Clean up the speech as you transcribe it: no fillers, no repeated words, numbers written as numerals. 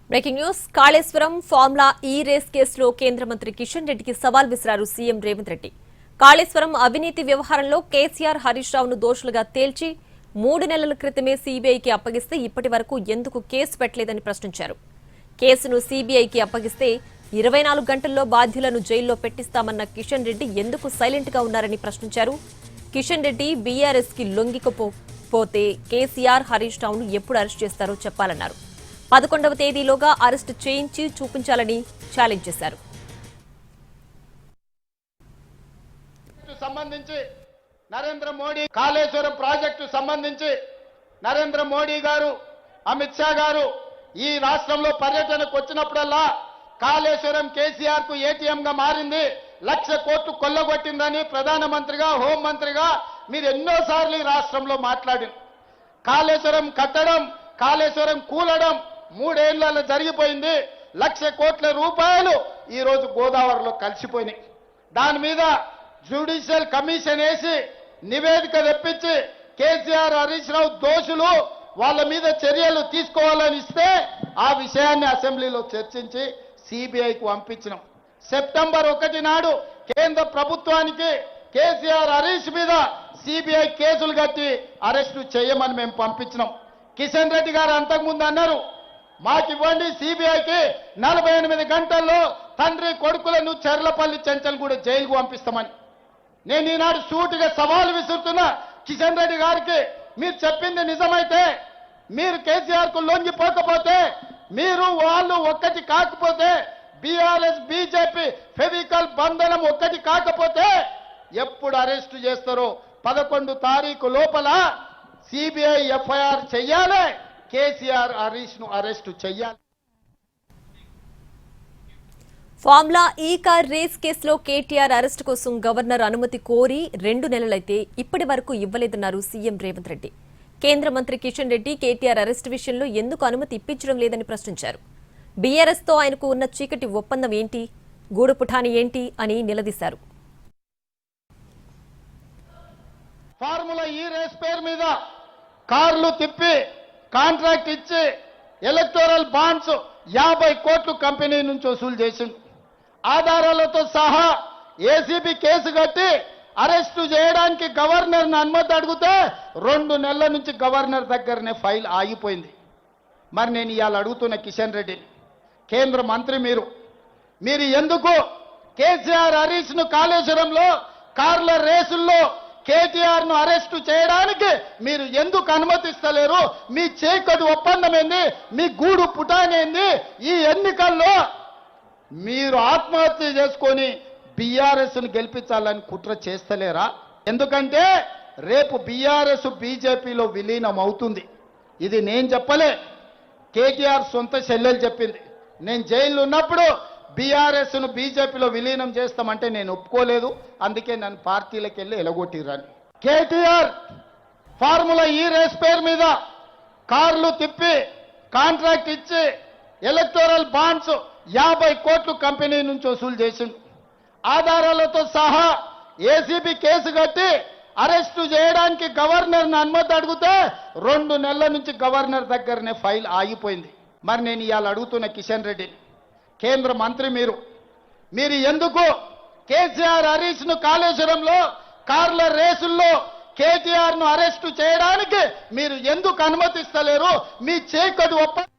Breaking news Kaleshwaram formula ఈ race కేసులో కేంద్ర మంత్రి కిషన్ రెడ్డికి సవాల్ విసిరారు సీఎం రేవంత్ రెడ్డి. కాళేశ్వరం అవినీతి వ్యవహారంలో కేసీఆర్ హరీష్ రావును దోషులుగా తేల్చి 3 నెలల క్రితమే సీబీఐకి అప్పగిస్తే ఇప్పటి వరకు ఎందుకు కేసు పెట్టలేదని ప్రశ్నించారు. కేసును సీబీఐకి అప్పగిస్తే 24 గంటల్లో బాధ్యులను జైల్లో పెట్టిస్తామన్న కిషన్ రెడ్డి ఎందుకు సైలెంట్ గా ఉన్నారని ప్రశ్నించారు. కిషన్ రెడ్డి బీఆర్ఎస్ కి లొంగికపోతే కేసీఆర్ హరీష్ రావును ఎప్పుడు అరెస్ట్ చేస్తారో చెప్పాలన్నారు. 11వ తేదీలోగా అరెస్టు చేయించి చూపించాలని ఛాలెంజ్ చేశారు. సంబంధించి నరేంద్ర మోడీ కాళేశ్వరం ప్రాజెక్టు సంబంధించి నరేంద్ర మోడీ గారు అమిత్ షా గారు ఈ రాష్ట్రంలో పర్యటనకు వచ్చినప్పుడల్లా కాళేశ్వరం కేసీఆర్ కు ఏటీఎం గా మారింది, 1,00,000 కోట్లు కొల్లగొట్టిందని ప్రధానమంత్రిగా హోంమంత్రిగా మీరు ఎన్నోసార్లు ఈ రాష్ట్రంలో మాట్లాడింది. కాళేశ్వరం కట్టడం కాళేశ్వరం కూలడం 3 ఏళ్లలో జరిగిపోయింది. 1,00,000 కోట్ల రూపాయలు ఈ రోజు గోదావరిలో కలిసిపోయినాయి. దాని మీద జ్యుడిషియల్ కమిషన్ వేసి నివేదిక తెప్పించి కేసీఆర్ హరీష్ రావు దోషులు వాళ్ళ మీద చర్యలు తీసుకోవాలని ఇస్తే ఆ విషయాన్ని అసెంబ్లీలో చర్చించి సిబిఐకి పంపించినాం. సెప్టెంబర్ 1 నాడు కేంద్ర ప్రభుత్వానికి కేసీఆర్ హరీష్ మీద సిబిఐ కేసులు కట్టి అరెస్టు చేయమని మేము పంపించినాం. కిషన్ రెడ్డి గారు అంతకుముందు అన్నారు, మాకివ్వండి సిబిఐకి 48 గంటల్లో తండ్రి కొడుకులను చెర్లపల్లి చెంచల్ కూడా జైలుకు పంపిస్తామని. నేను ఈనాడు సూటిగా సవాలు విసురుతున్నా కిషన్ రెడ్డి గారికి, మీరు చెప్పింది నిజమైతే, మీరు కేసీఆర్ కు లొంగిపోకపోతే, మీరు వాళ్ళు ఒక్కటి కాకపోతే, బీఆర్ఎస్ బీజేపీ ఫెవికల్ బంధనం ఒక్కటి కాకపోతే ఎప్పుడు అరెస్టు చేస్తారో 11 తారీఖు లోపల సిబిఐ ఎఫ్ఐఆర్ చెయ్యాలి, కేసీఆర్ హరీష్ ను అరెస్టు చెయ్యాలి. ఫార్ములా ఈ కార్ రేస్ కేసులో కేటీఆర్ అరెస్టు కోసం గవర్నర్ అనుమతి కోరి 2 నెలలైతే ఇప్పటి వరకు ఇవ్వలేదన్నారు సీఎం రేవంత్ రెడ్డి. కేంద్ర మంత్రి కిషన్ రెడ్డి కేటీఆర్ అరెస్టు విషయంలో ఎందుకు అనుమతి ఇప్పించడం లేదని ప్రశ్నించారు. బీఆర్ఎస్ తో ఆయనకు ఉన్న చీకటి ఒప్పందం ఏంటి, గూడుపుఠాని ఏంటి అని నిలదీశారు. ఫార్ములా ఈ రేస్ పేరు మీద కార్లు తిప్పి కాంట్రాక్ట్ ఇచ్చి ఎలక్టోరల్ బాండ్స్ 50 కోట్లు కంపెనీ నుంచి వసూలు చేసింది. ఆధారాలతో సహా ఏసీబీ కేసు కట్టి అరెస్టు చేయడానికి గవర్నర్ని అనుమతి అడిగితే 2 నెలల నుంచి గవర్నర్ దగ్గరనే ఫైల్ ఆగిపోయింది. మరి నేను ఇవాళ అడుగుతున్న కిషన్ రెడ్డి, కేంద్ర మంత్రి మీరు ఎందుకు కేసీఆర్ హరీష్ ను కాళేశ్వరంలో కార్ల రేసుల్లో కేటీఆర్ ను అరెస్టు చేయడానికి మీరు ఎందుకు అనుమతిస్తలేరు? మీ చీకటి ఒప్పందం ఏంది? మీ గూడు పుటానేంది? ఈ ఎన్నికల్లో మీరు ఆత్మహత్య చేసుకొని బీఆర్ఎస్ ను గెలిపించాలని కుట్ర చేస్తలేరా? ఎందుకంటే రేపు బీఆర్ఎస్ బీజేపీలో విలీనం అవుతుంది. ఇది నేను చెప్పలే, కేటీఆర్ సొంత చెల్లెలు చెప్పింది. నేను జైల్లో ఉన్నప్పుడు బీఆర్ఎస్ ను బీజేపీలో విలీనం చేస్తామంటే నేను ఒప్పుకోలేదు, అందుకే నన్ను పార్టీలకు వెళ్ళి ఎలగొట్టిరని. కేటీఆర్ ఫార్ములా ఈ రేస్ పేరు మీద కార్లు తిప్పి కాంట్రాక్ట్ ఇచ్చి ఎలక్టోరల్ బాండ్స్ 50 కోట్లు కంపెనీ నుంచి వసూలు చేసింది. ఆధారాలతో సహా ఏసీబీ కేసు కట్టి అరెస్టు చేయడానికి గవర్నర్ని అనుమతి అడిగితే 2 నెలల నుంచి గవర్నర్ దగ్గరనే ఫైల్ ఆగిపోయింది. మరి నేను ఇవాళ అడుగుతున్న కిషన్ రెడ్డి, కేంద్ర మంత్రి మీరు ఎందుకు కేసీఆర్ హరీష్ ను కాళేశ్వరంలో కార్ల రేసుల్లో కేటీఆర్ ను అరెస్టు చేయడానికి మీరు ఎందుకు అనుమతిస్తలేరు? మీ చీకటి ఒప్పందం